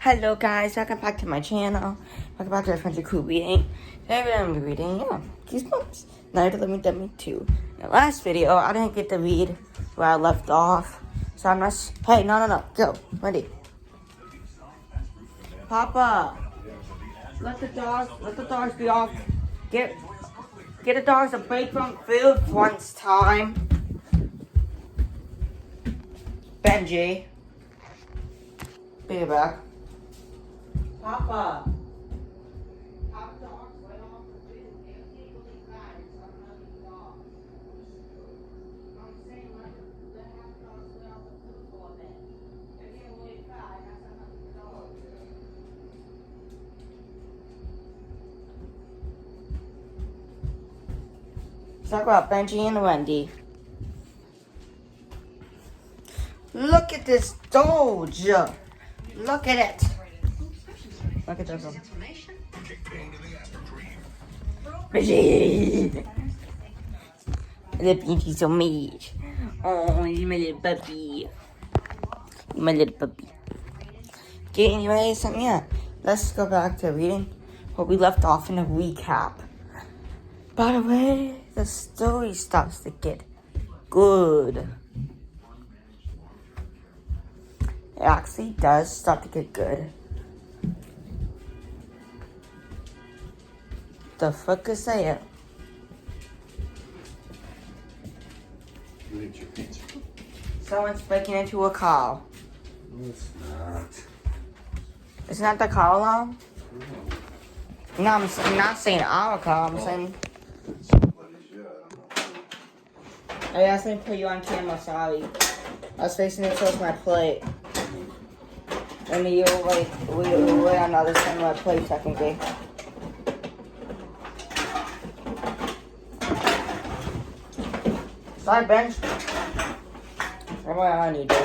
Hello guys, welcome back to my channel. Welcome back to our friendly cool reading. Today we're going to be reading, Goosebumps, Night of the Living Dead 2. In the last video, I didn't get to read where I left off. So I'm not, hey, no, go, ready. Papa, let the dogs be off. Get the dogs a break from food once time. Benji, be back. Papa. Top dogs right off the food. They can't really cry. So I'm letting dogs. I'm saying let half dogs lay off the food for a bit. They can't really cry. That's not letting dogs. Let's talk about Benji and Wendy. Look at this Doge. Look at it. Look at this one. Benji. The Benji's so meat. Oh, you my little puppy. You my little puppy. Okay, anyways, let's go back to reading what we left off in a recap. By the way, the story starts to get good. It actually does start to get good. The fuck is that? Someone's breaking into a car. No, it's not. It's not the car alarm? No, I'm not saying our car. I'm saying. I asked me to put you on camera. Sorry. I was facing it towards my plate. And you were we were on the other side of my plate technically. Sorry, bench. I'm I need those.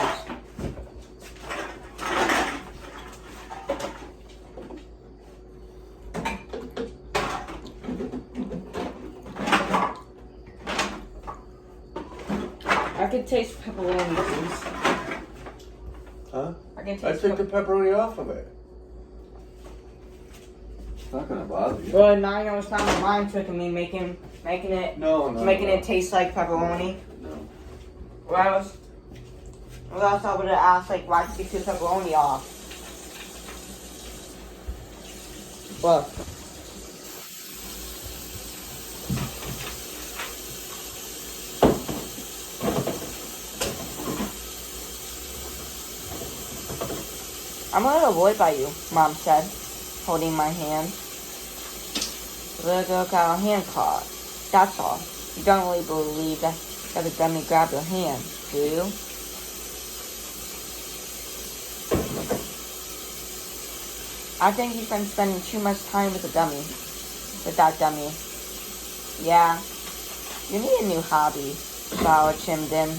I can taste pepperoni, please. Huh? I can I taste took the pepperoni off of it. It's not gonna bother you. Well, now I know it's not my mind tricking me, making it No. taste like pepperoni. No. What else I would have asked, like, why did you take pepperoni off? What? I'm a little boy by you, Mom said, holding my hand. The little girl got her hand caught. That's all. You don't really believe that the dummy grabbed your hand, do you? I think you've been spending too much time with that dummy. Yeah, you need a new hobby, Flower chimed in.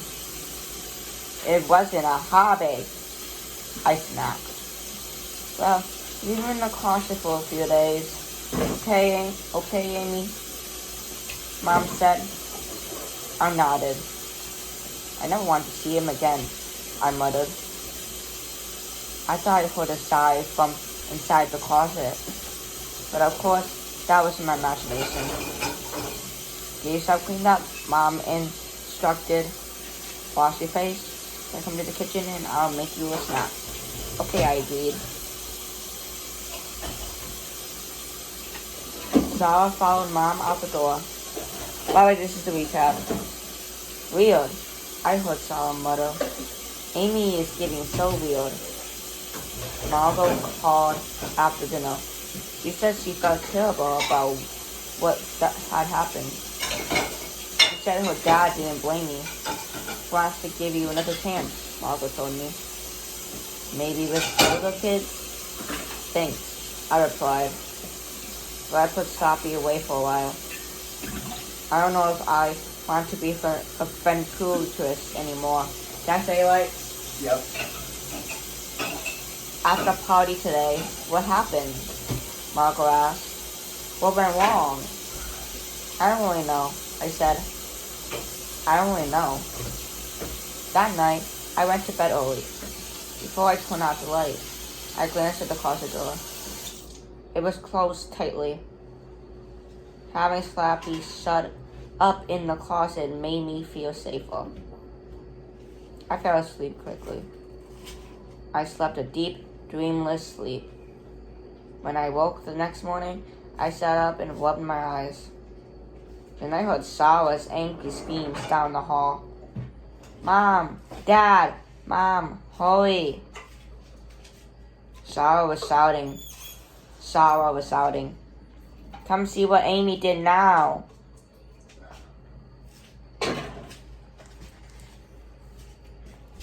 It wasn't a hobby, I snapped. Well, we were in the closet for a few days. Okay, Amy? Mom said. I nodded. I never wanted to see him again, I muttered. I thought I heard a sigh from inside the closet. But of course, that was in my imagination. Get yourself cleaned up, Mom instructed. Wash your face, then come to the kitchen and I'll make you a snack. Okay, I agreed. Zara followed Mom out the door. By the way, this is the recap. Weird, I heard Zara mutter. Amy is getting so weird. Margot called after dinner. She said she felt terrible about what had happened. She said her dad didn't blame me. Wants to give you another chance, Margot told me. Maybe with older kids? Thanks, I replied. But I put Slappy away for a while. I don't know if I want to be a ventriloquist anymore. Can I say like? Yep. At the party today, what happened? Margot asked. What went wrong? I don't really know, I said. I don't really know. That night, I went to bed early, before I turned out the light. I glanced at the closet door. It was closed tightly. Having Slappy shut up in the closet made me feel safer. I fell asleep quickly. I slept a deep, dreamless sleep. When I woke the next morning, I sat up and rubbed my eyes. Then I heard Sarah's angry screams down the hall. Mom! Dad! Mom! Hurry! Sarah was shouting. Come see what Amy did now.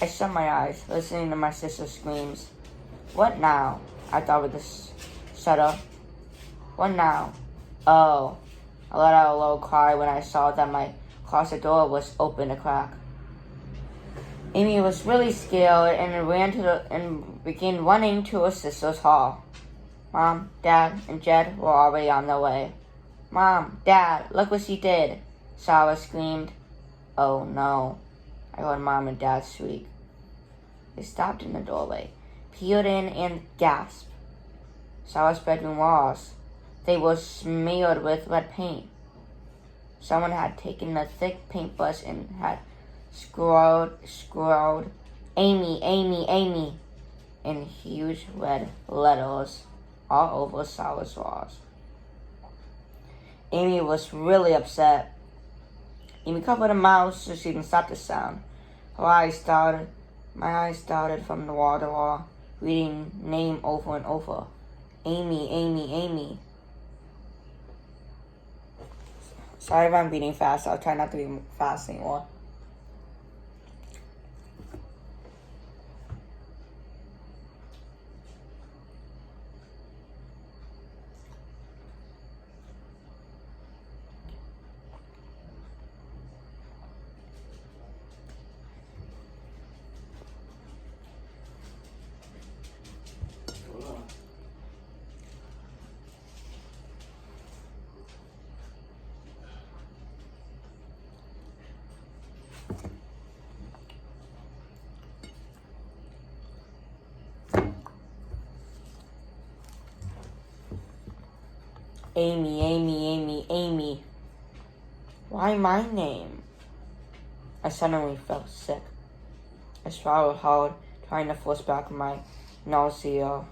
I shut my eyes, listening to my sister's screams. What now? I thought with the shudder. What now? Oh. I let out a low cry when I saw that my closet door was open a crack. Amy was really scared and began running to her sister's hall. Mom, Dad, and Jed were already on their way. Mom, Dad, look what she did, Sarah screamed. Oh no, I heard Mom and Dad shriek. They stopped in the doorway, peered in, and gasped. Sarah's bedroom walls. They were smeared with red paint. Someone had taken a thick paintbrush and had scrawled Amy, Amy, Amy in huge red letters all over Sarah's walls. Amy was really upset. Amy covered her mouth so she didn't stop the sound. My eyes started from the wall to wall, reading name over and over. Amy, Amy, Amy. Sorry if I'm reading fast. I'll try not to be fast anymore. Amy, Amy, Amy, Amy. Why my name? I suddenly felt sick. I swallowed hard, trying to force back my nausea.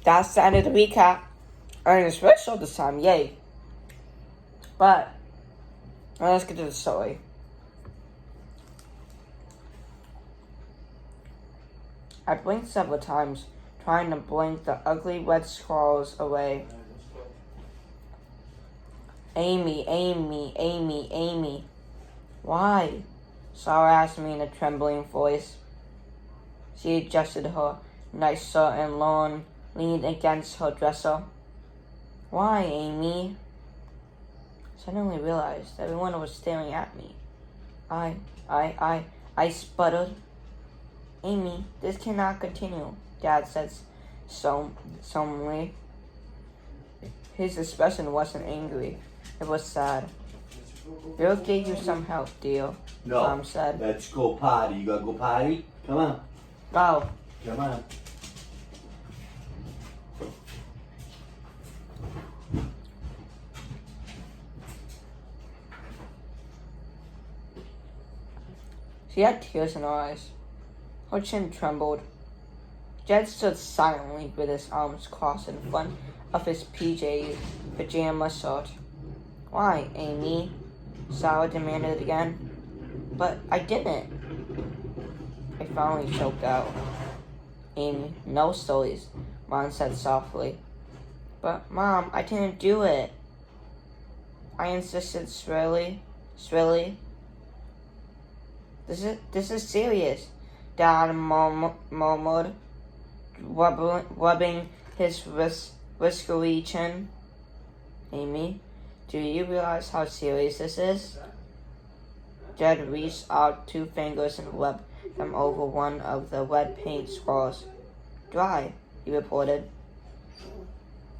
That's the end of the recap. Earning special this time, yay. But, let's get to the story. I blinked several times, trying to blink the ugly red scrawls away. Amy, Amy, Amy, Amy. Why? Sarah asked me in a trembling voice. She adjusted her nice shirt and leaned against her dresser. Why, Amy? Suddenly realized everyone was staring at me. I sputtered. Amy, this cannot continue, Dad said solemnly. His expression wasn't angry. It was sad. We'll get you some help, dear, No. Mom said. Let's go potty. You gotta go potty? Come on. Go. Come on. She had tears in her eyes. Her chin trembled. Jed stood silently with his arms crossed in front of his pajama shirt. Why, Amy? Sarah demanded again. But I didn't. I finally choked out. Amy, no stories, Ron said softly. But, Mom, I didn't do it. I insisted shrilly. This is serious, Dad murmured, rubbing his whiskery chin. Amy, do you realize how serious this is? Jed reached out 2 fingers and rubbed them over one of the red paint scrawls. Dry, he reported.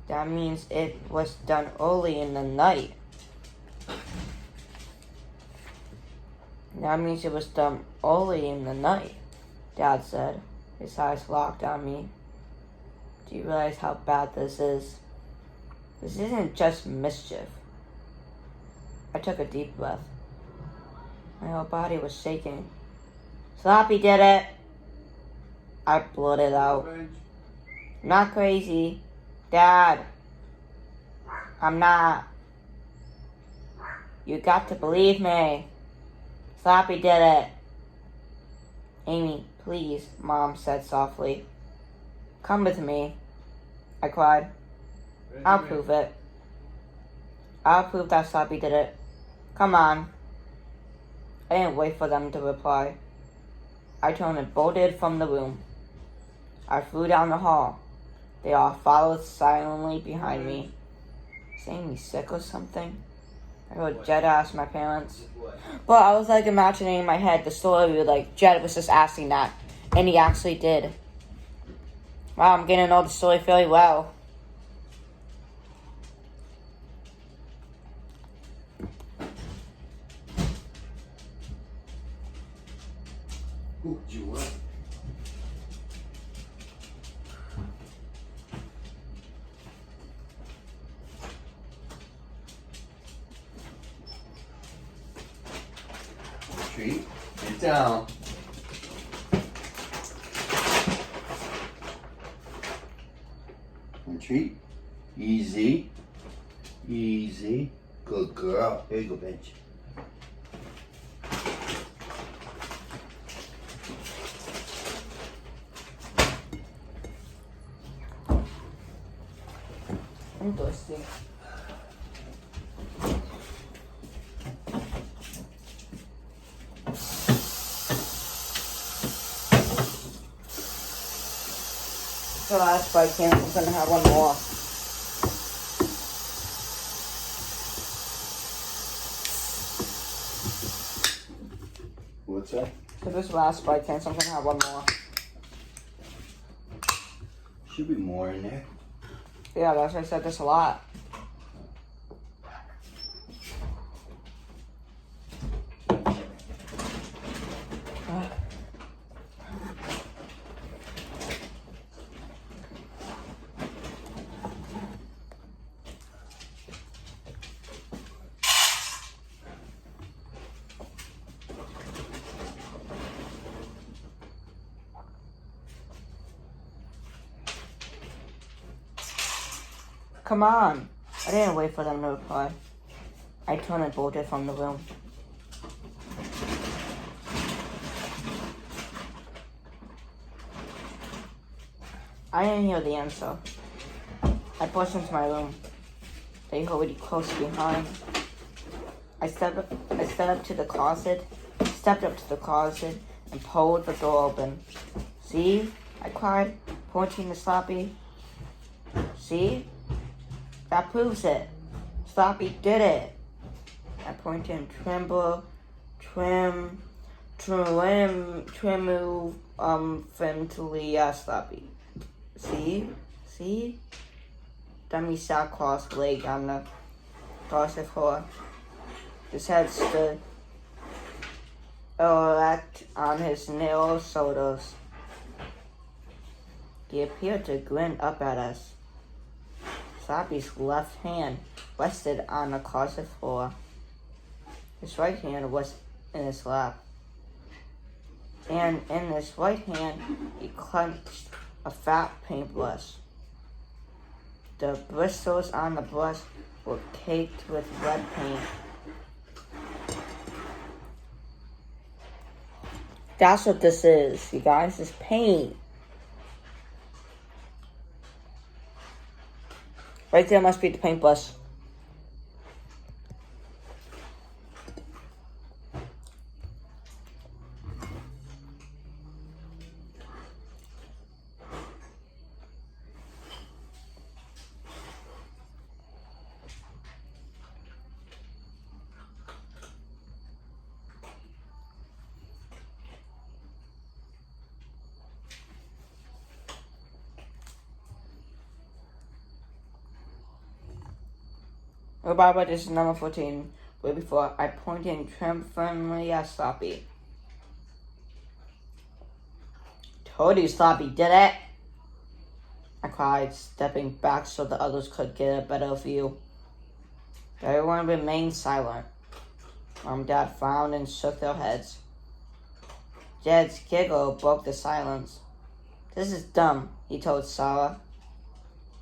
That means it was done early in the night. That means it was done early in the night, Dad said, his eyes locked on me. Do you realize how bad this is? This isn't just mischief. I took a deep breath. My whole body was shaking. Slappy did it! I blurted out. I'm not crazy. Dad. I'm not. You got to believe me. Slappy did it. Amy, please, Mom said softly. Come with me, I cried. I'll prove it. I'll prove that Slappy did it. Come on. I didn't wait for them to reply. I turned and bolted from the room. I flew down the hall. They all followed silently behind me. Is Amy sick or something? I heard Jed ask my parents. But I was imagining in my head the story where Jed was just asking that. And he actually did. Wow, I'm getting to know the story fairly well. Ooh, do you want? Retreat. Get down. Retreat. Easy. Easy. Good girl. Here you go, bench. I'm thirsty. The last bite came, I'm gonna have one more. What's that? So this last bite came, so I'm gonna have one more. Should be more in there. Yeah, that's why I said this a lot. Come on. I didn't wait for them to reply. I turned and bolted from the room. I didn't hear the answer. I pushed into my room. They already close behind. I stepped up to the closet, and pulled the door open. See? I cried, pointing to Slappy. See? That proves it. Slappy did it. I pointed and tremblingly at Slappy. See? Dummy sat cross-legged on the closet floor. His head stood erect on his narrow shoulders. He appeared to grin up at us. Slappy's left hand rested on the closet floor. His right hand was in his lap. And in his right hand, he clenched a fat paintbrush. The bristles on the brush were caked with red paint. That's what this is, you guys. It's paint. Right there must be the paintbrush. Oh, Barbara, this is number 14. way before I pointed triumphantly at Slappy. Told you Slappy did it! I cried, stepping back so the others could get a better view. Everyone remained silent. Mom and Dad frowned and shook their heads. Jed's giggle broke the silence. This is dumb, he told Sarah.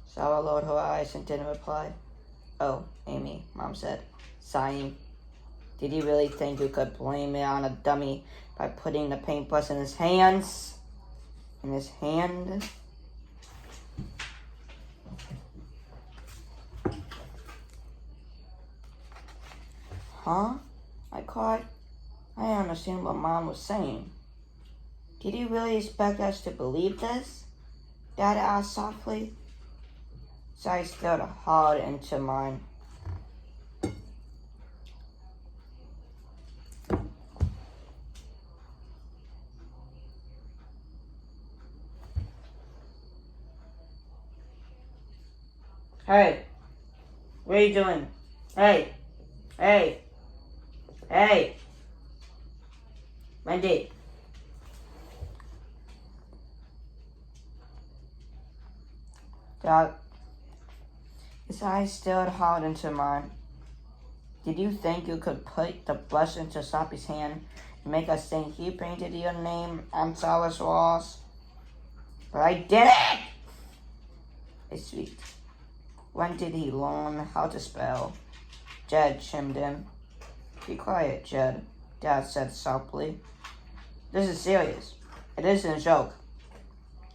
Sarah lowered her eyes and didn't reply. Oh, Amy, Mom said, sighing. Did you really think you could blame it on a dummy by putting the paintbrush in his hands? In his hand? Huh? I cried. I didn't understand what Mom was saying. Did you really expect us to believe this? Dad asked softly. His eyes stared hard into mine. Hey, what are you doing? Hey, hey, hey, Wendy. Dad, his eyes stared hard into mine. Did you think you could put the brush into Slappy's hand and make us think he painted your name on Sarah's walls? But I did it! I shrieked. When did he learn how to spell? Jed chimed in. Be quiet, Jed, Dad said softly. This is serious. It isn't a joke.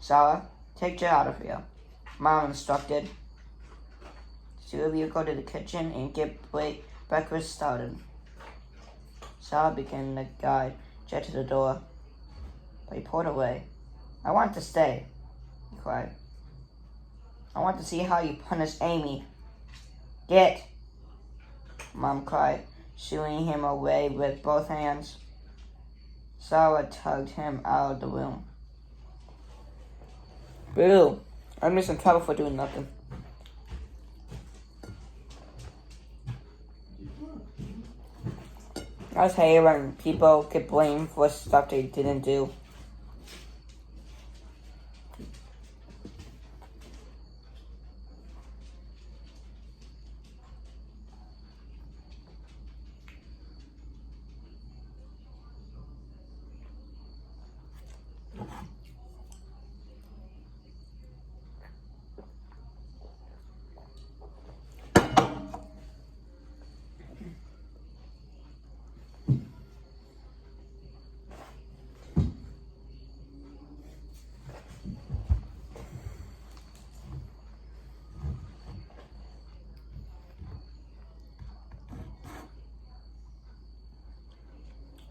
Sarah, take Jed out of here, Mom instructed. Two of you go to the kitchen and get breakfast started. Sarah began to guide Jed to the door, but he pulled away. I want to stay, he cried. I want to see how you punish Amy. Get, Mom cried, shooing him away with both hands. Sarah tugged him out of the room. Boo, I'm in some trouble for doing nothing. I was hate when people get blamed for stuff they didn't do.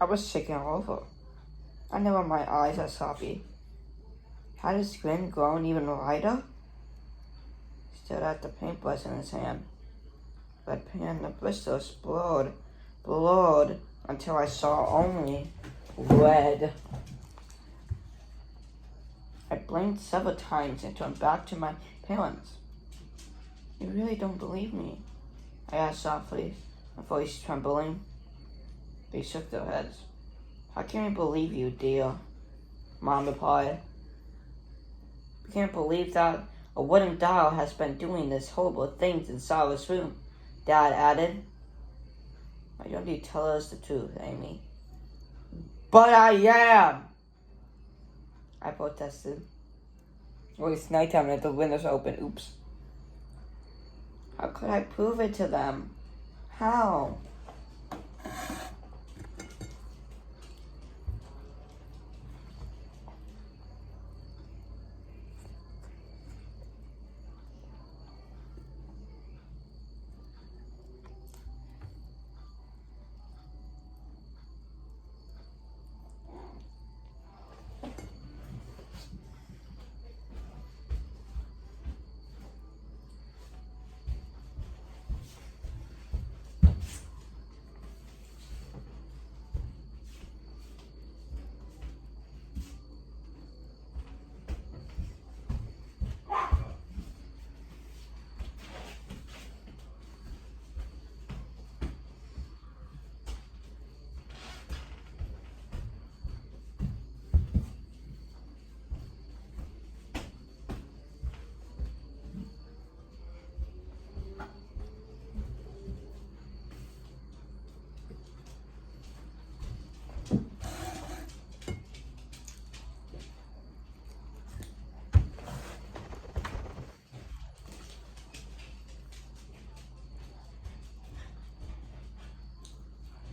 I was shaking all over. I never my eyes at Slappy. Had his grin grown even wider? He stared at the paintbrush in his hand. Red paint and the bristles blurred until I saw only red. I blinked several times and turned back to my parents. You really don't believe me? I asked softly, my voice trembling. They shook their heads. How can we believe you, dear? Mom replied. We can't believe that a wooden doll has been doing these horrible things in Sarah's room, Dad added. Why don't you tell us the truth, Amy? But I am! I protested. Well, it's nighttime and the windows are open. Oops. How could I prove it to them? How?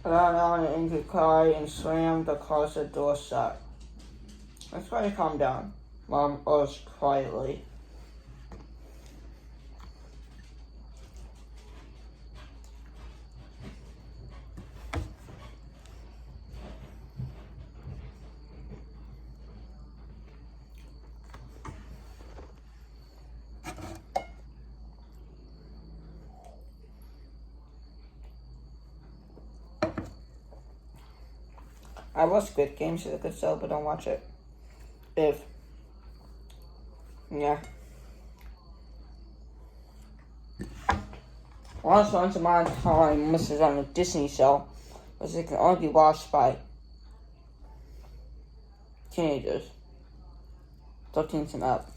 let out an angry cry and slammed the closet door shut. Let's try to calm down, Mom urged quietly. I watch Squid Games, it's a good show, but don't watch it. Yeah. Once upon a time, this is on a Disney show, but it can only be watched by teenagers, 13 and up.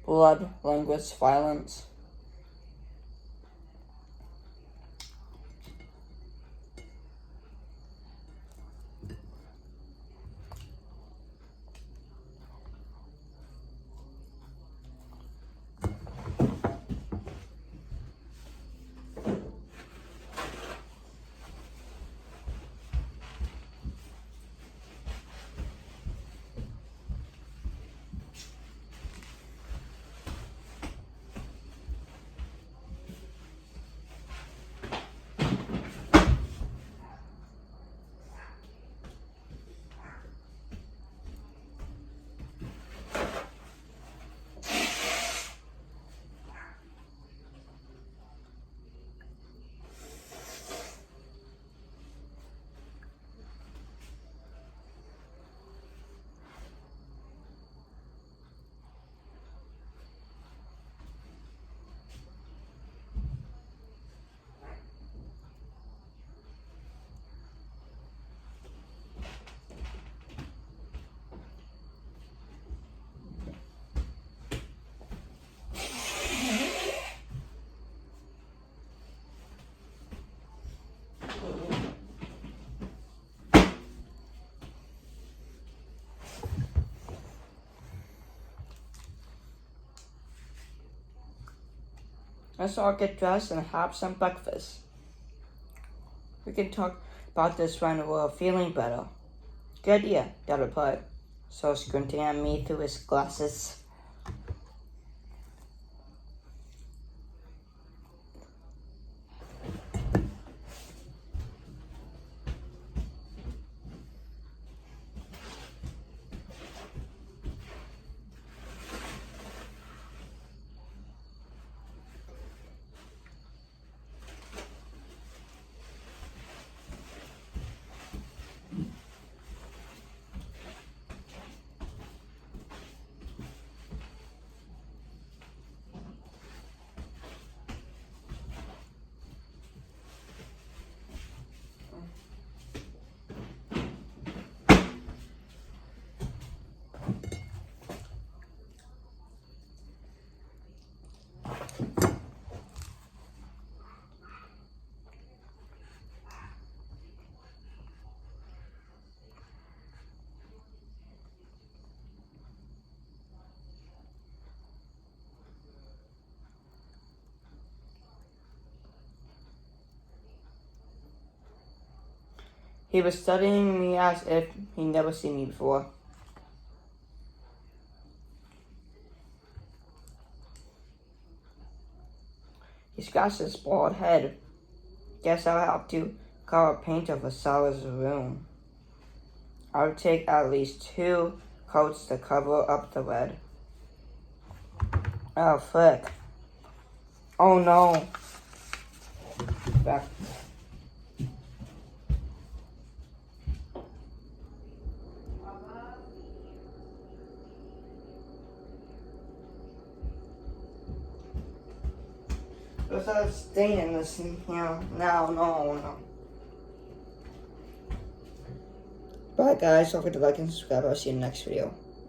Blood, language, violence. Let's all get dressed and have some breakfast. We can talk about this when we're feeling better. Good idea, Dad replied, so squinting at me through his glasses. He was studying me as if he'd never seen me before. He scratched his bald head. Guess I'll have to color paint over Sarah's room. I'll take at least 2 coats to cover up the red. Oh, frick. Oh, no. Back. There's a stain in this, no. Bye guys, don't forget to like and subscribe. I'll see you in the next video.